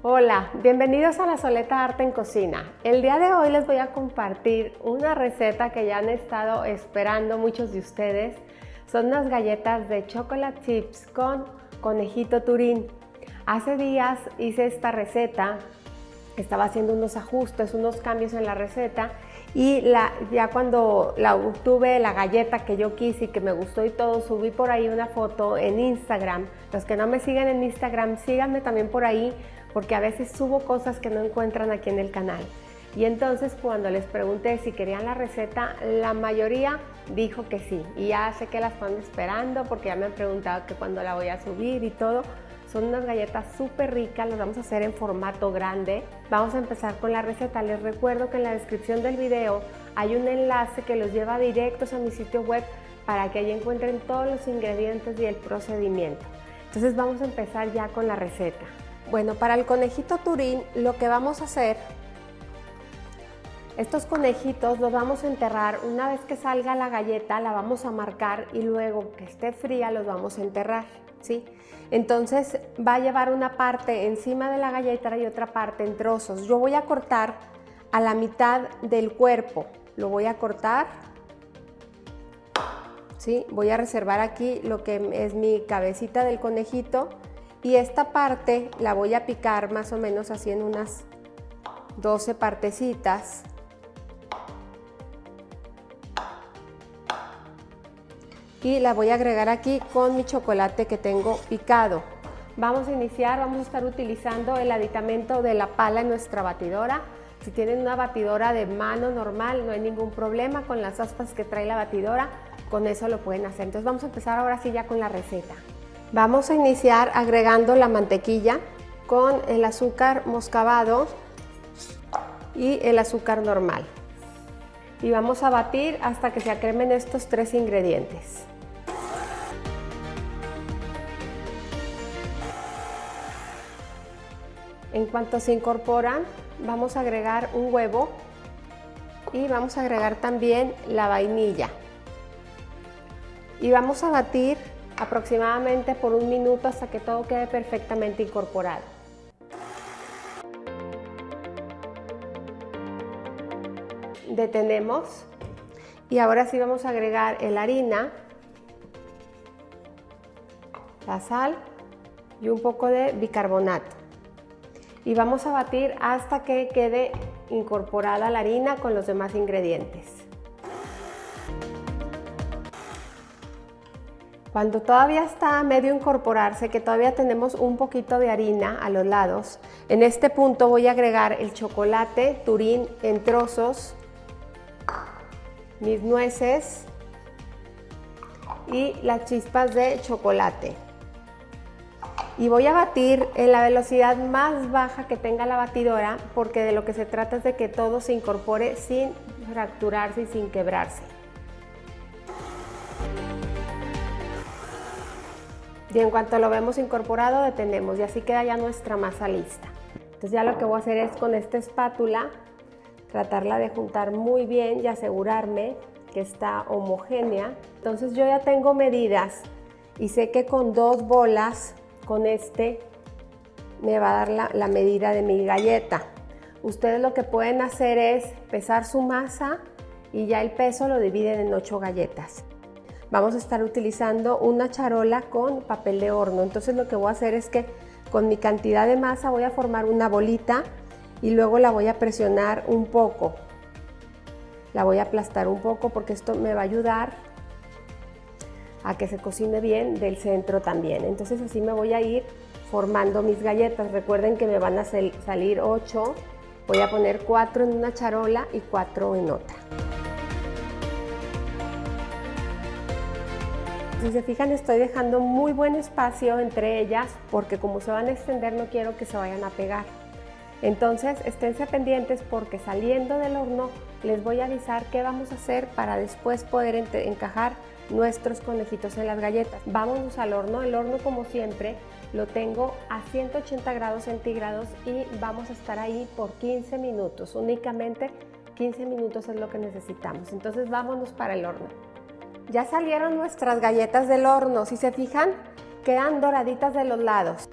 Hola, bienvenidos a La Soleta Arte en Cocina. El día de hoy les voy a compartir una receta que ya han estado esperando muchos de ustedes. Son unas galletas de chocolate chips con conejito turín. Hace días hice esta receta, estaba haciendo unos ajustes, unos cambios en la receta y ya cuando la obtuve la galleta que yo quise y que me gustó y todo, subí por ahí una foto en Instagram. Los que no me siguen en Instagram, síganme también por ahí, porque a veces subo cosas que no encuentran aquí en el canal. Y entonces cuando les pregunté si querían la receta, la mayoría dijo que sí. Y ya sé que la están esperando porque ya me han preguntado que cuándo la voy a subir y todo. Son unas galletas súper ricas, las vamos a hacer en formato grande. Vamos a empezar con la receta. Les recuerdo que en la descripción del video hay un enlace que los lleva directos a mi sitio web para que allí encuentren todos los ingredientes y el procedimiento. Entonces vamos a empezar ya con la receta. Bueno, para el conejito turín lo que vamos a hacer, estos conejitos los vamos a enterrar. Una vez que salga la galleta la vamos a marcar y luego que esté fría los vamos a enterrar, ¿sí? Entonces va a llevar una parte encima de la galleta y otra parte en trozos. Yo voy a cortar a la mitad del cuerpo, lo voy a cortar, ¿sí? Voy a reservar aquí lo que es mi cabecita del conejito. Y esta parte la voy a picar más o menos así en unas 12 partecitas. Y la voy a agregar aquí con mi chocolate que tengo picado. Vamos a iniciar, vamos a estar utilizando el aditamento de la pala en nuestra batidora. Si tienen una batidora de mano normal, no hay ningún problema con las aspas que trae la batidora, con eso lo pueden hacer. Entonces vamos a empezar ahora sí ya con la receta. Vamos a iniciar agregando la mantequilla con el azúcar moscabado y el azúcar normal. Y vamos a batir hasta que se acremen estos tres ingredientes. En cuanto se incorporan, vamos a agregar un huevo y vamos a agregar también la vainilla. Y vamos a batir aproximadamente por 1 minuto hasta que todo quede perfectamente incorporado. Detenemos y ahora sí vamos a agregar la harina, la sal y un poco de bicarbonato. Y vamos a batir hasta que quede incorporada la harina con los demás ingredientes. Cuando todavía está a medio incorporarse, que todavía tenemos un poquito de harina a los lados, en este punto voy a agregar el chocolate turín en trozos, mis nueces y las chispas de chocolate. Y voy a batir en la velocidad más baja que tenga la batidora, porque de lo que se trata es de que todo se incorpore sin fracturarse y sin quebrarse. Y en cuanto lo vemos incorporado, detenemos y así queda ya nuestra masa lista. Entonces ya lo que voy a hacer es con esta espátula tratarla de juntar muy bien y asegurarme que está homogénea. Entonces yo ya tengo medidas y sé que con 2 bolas, con este me va a dar la medida de mi galleta. Ustedes lo que pueden hacer es pesar su masa y ya el peso lo dividen en 8 galletas. Vamos a estar utilizando una charola con papel de horno. Entonces lo que voy a hacer es que con mi cantidad de masa voy a formar una bolita y luego la voy a presionar un poco. La voy a aplastar un poco porque esto me va a ayudar a que se cocine bien del centro también. Entonces así me voy a ir formando mis galletas. Recuerden que me van a salir 8. Voy a poner 4 en una charola y 4 en otra. Si se fijan, estoy dejando muy buen espacio entre ellas porque como se van a extender no quiero que se vayan a pegar. Entonces esténse pendientes porque saliendo del horno les voy a avisar qué vamos a hacer para después poder encajar nuestros conejitos en las galletas. Vámonos al horno. El horno, como siempre, lo tengo a 180 grados centígrados y vamos a estar ahí por 15 minutos. Únicamente 15 minutos es lo que necesitamos. Entonces vámonos para el horno. Ya salieron nuestras galletas del horno. Si se fijan, quedan doraditas de los lados.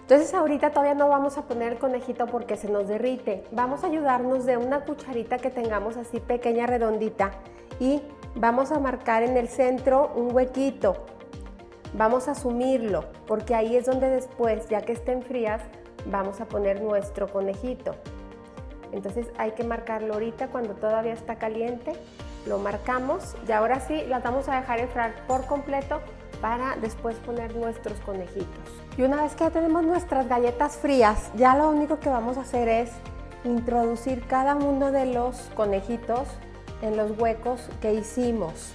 Entonces ahorita todavía no vamos a poner el conejito porque se nos derrite. Vamos a ayudarnos de una cucharita que tengamos así pequeña, redondita, y vamos a marcar en el centro un huequito. Vamos a sumirlo porque ahí es donde después, ya que estén frías, vamos a poner nuestro conejito. Entonces hay que marcarlo ahorita cuando todavía está caliente. Lo marcamos y ahora sí las vamos a dejar enfriar por completo para después poner nuestros conejitos. Y una vez que ya tenemos nuestras galletas frías, ya lo único que vamos a hacer es introducir cada uno de los conejitos en los huecos que hicimos.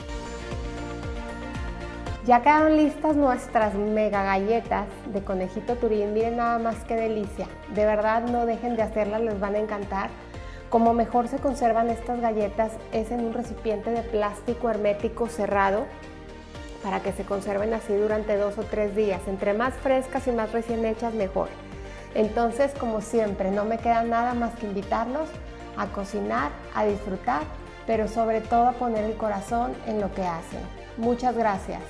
Ya quedaron listas nuestras mega galletas de conejito Turín. Miren nada más qué delicia. De verdad no dejen de hacerlas, les van a encantar. Como mejor se conservan estas galletas es en un recipiente de plástico hermético cerrado para que se conserven así durante 2 o 3 días. Entre más frescas y más recién hechas, mejor. Entonces, como siempre, no me queda nada más que invitarlos a cocinar, a disfrutar, pero sobre todo a poner el corazón en lo que hacen. Muchas gracias.